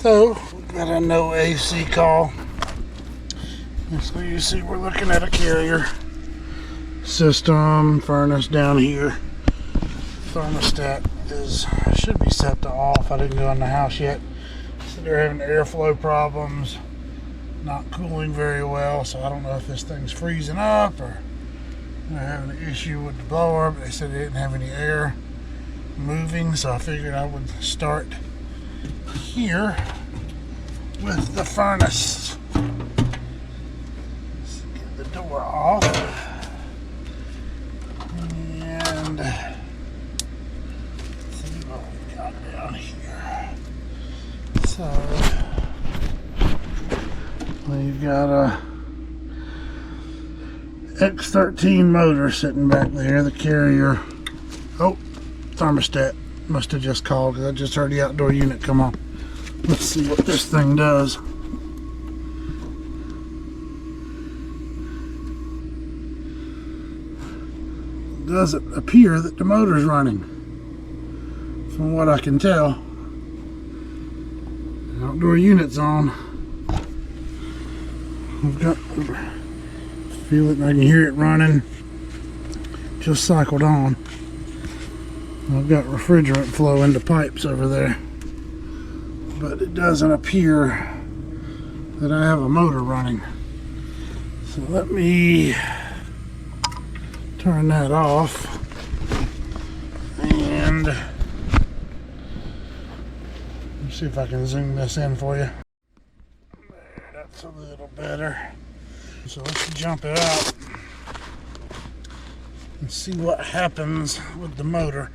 So, we got a no AC call. And so you see we're looking at a carrier system, furnace down here. Thermostat should be set to off. I didn't go in the house yet. So they're having airflow problems, not cooling very well. So I don't know if this thing's freezing up or they're having an issue with the blower, but they said they didn't have any air moving. So I figured I would start here with the furnace. Let's get the door off and see what we got down here. So we've got a X13 motor sitting back there, the carrier. Oh, thermostat must have just called because I just heard the outdoor unit come on. Let's see what this thing does. It doesn't appear that the motor's running, from what I can tell. The outdoor unit's on. I've got, feel it, and I can hear it running. Just cycled on. I've got refrigerant flow into pipes over there, but it doesn't appear that I have a motor running. So let me turn that off and let's see if I can zoom this in for you. There, that's a little better. So let's jump it out and see what happens with the motor.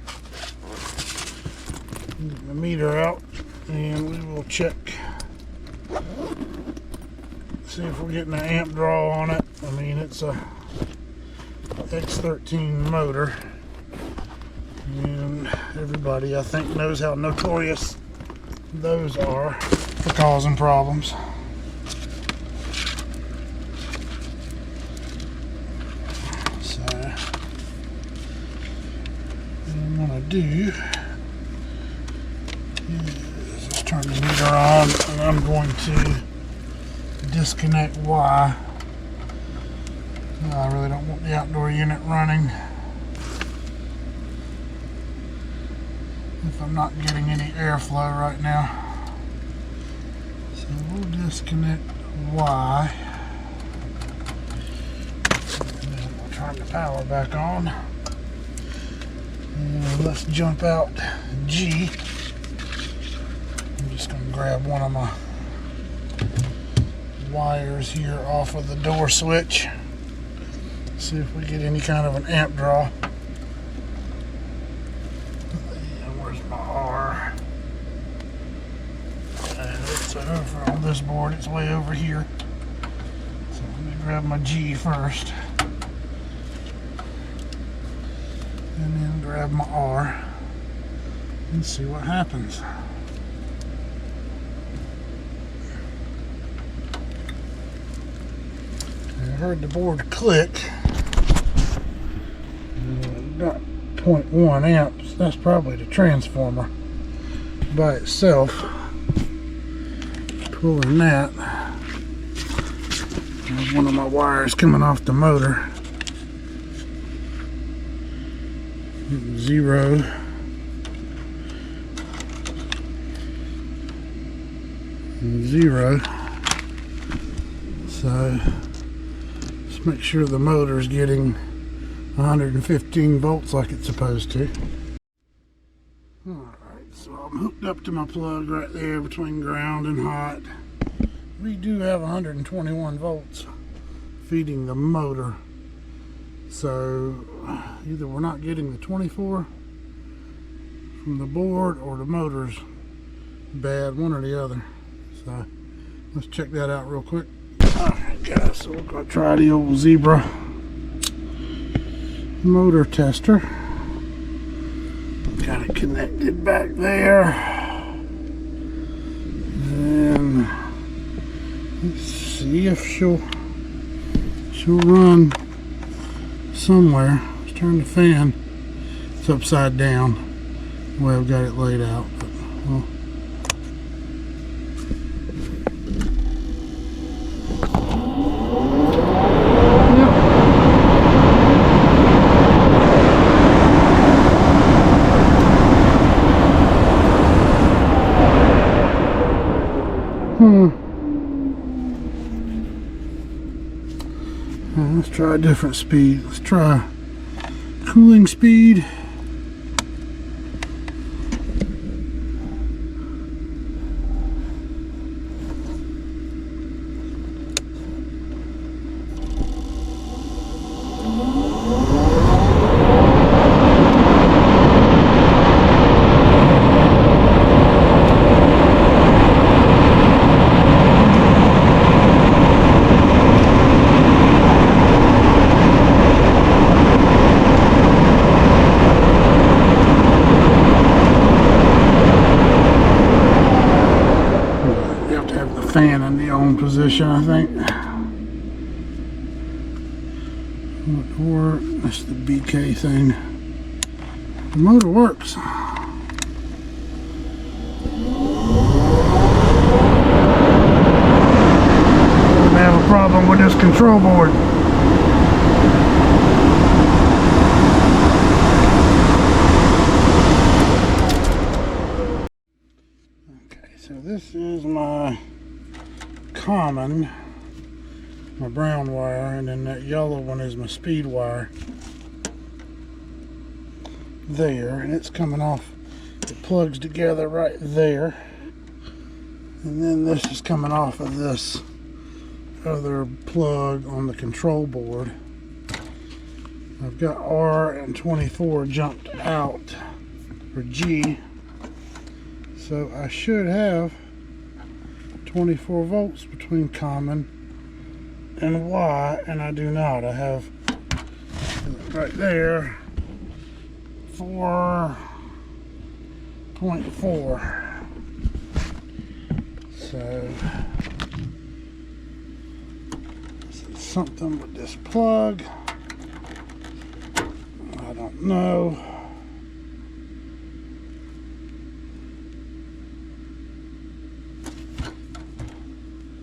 Get the meter out and we will check, see if we're getting an amp draw on it. I mean, it's a X13 motor, and everybody I think knows how notorious those are for causing problems. So what I'm gonna do is just turn the meter on, and I'm going to disconnect Y. I really don't want the outdoor unit running if I'm not getting any airflow right now. So we'll disconnect Y, and then we'll turn the power back on. And let's jump out G. I'm just going to grab one of my wires here off of the door switch. See if we get any kind of an amp draw. And where's my R? And it's over on this board. It's way over here. So let me grab my G first. And then grab my R and see what happens. I heard the board click. Got 0.1 amps. That's probably the transformer by itself. Pulling that. There's one of my wires coming off the motor. 0. And 0. So just make sure the motor's getting 115 volts like it's supposed to. Alright, so I'm hooked up to my plug right there between ground and hot. We do have 121 volts feeding the motor. So either we're not getting the 24 from the board or the motor's bad, one or the other. So let's check that out real quick. Alright guys, so we're going to try the old Zebra motor tester. Got it connected back there. And let's see if she'll run somewhere. Let's turn the fan. It's upside down the way I've got it laid out. But, well, Let's try a different speed. Let's try cooling speed. Fan in the on position, I think. Or that's the BK thing. The motor works. We have a problem with this control board. Okay, so this is my common, my brown wire, and then that yellow one is my speed wire there, and it's coming off. It plugs together right there, and then this is coming off of this other plug on the control board. I've got R and 24 jumped out for G, so I should have 24 volts between common and Y, and I do not. I have right there 4.4. So this is something with this plug. I don't know.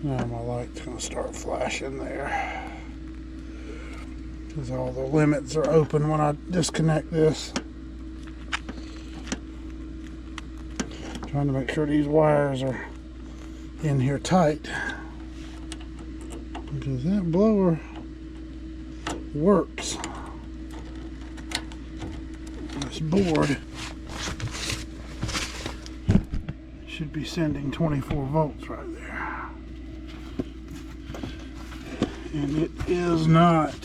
Now my light's going to start flashing there because all the limits are open when I disconnect this. Trying to make sure these wires are in here tight because that blower works. This board should be sending 24 volts right there. And it is not.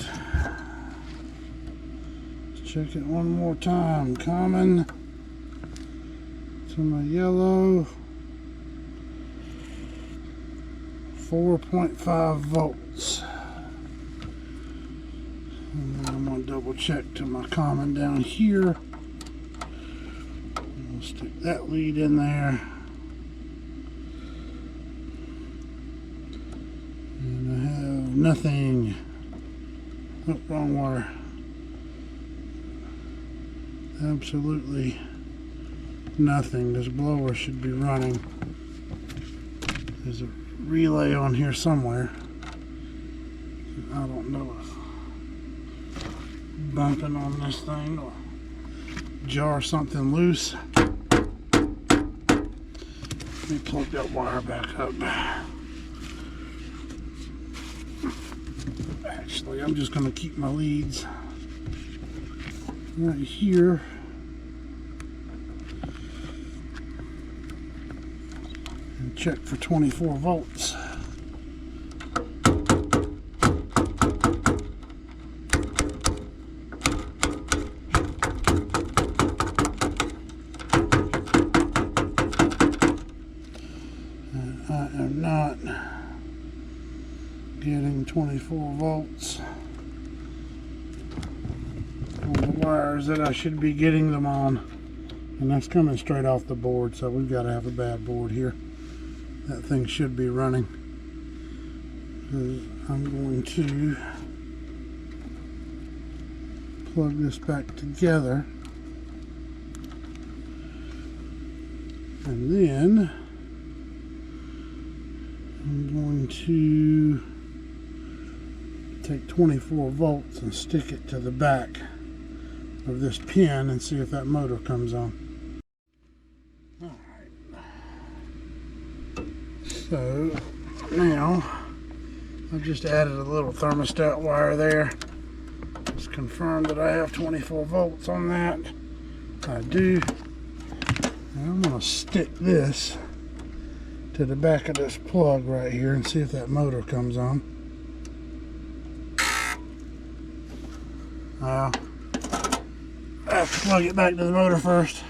Let's check it one more time. Common to my yellow. 4.5 volts. And then I'm going to double check to my common down here. We'll stick that lead in there. Nothing. Oh, wrong wire. Absolutely nothing. This blower should be running. There's a relay on here somewhere. I don't know if bumping on this thing or jar something loose. Let me plug that wire back up. Actually, I'm just going to keep my leads right here. And check for 24 volts. And I am not getting 24 volts on the wires that I should be getting them on, and that's coming straight off the board, so we've got to have a bad board here. That thing should be running. I'm going to plug this back together, and then I'm going to take 24 volts and stick it to the back of this pin and see if that motor comes on. All right. So now I've just added a little thermostat wire there. Just confirm that I have 24 volts on that. I do. And I'm going to stick this to the back of this plug right here and see if that motor comes on. I have to plug it back to the motor first.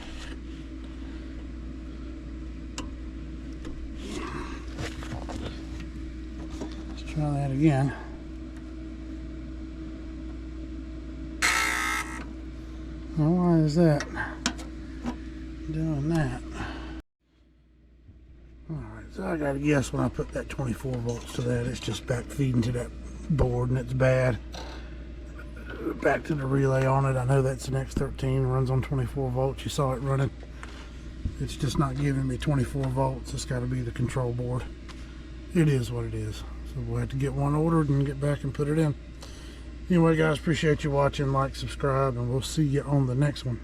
Let's try that again. Well, why is that doing that? Alright, so I gotta guess when I put that 24 volts to that, it's just back feeding to that board and it's bad. Back to the relay on it. I know that's an X13, runs on 24 volts. You saw it running. It's just not giving me 24 volts. It's got to be the control board. It is what it is. So we'll have to get one ordered and get back and put it in. Anyway, guys, appreciate you watching. Like, subscribe, and we'll see you on the next one.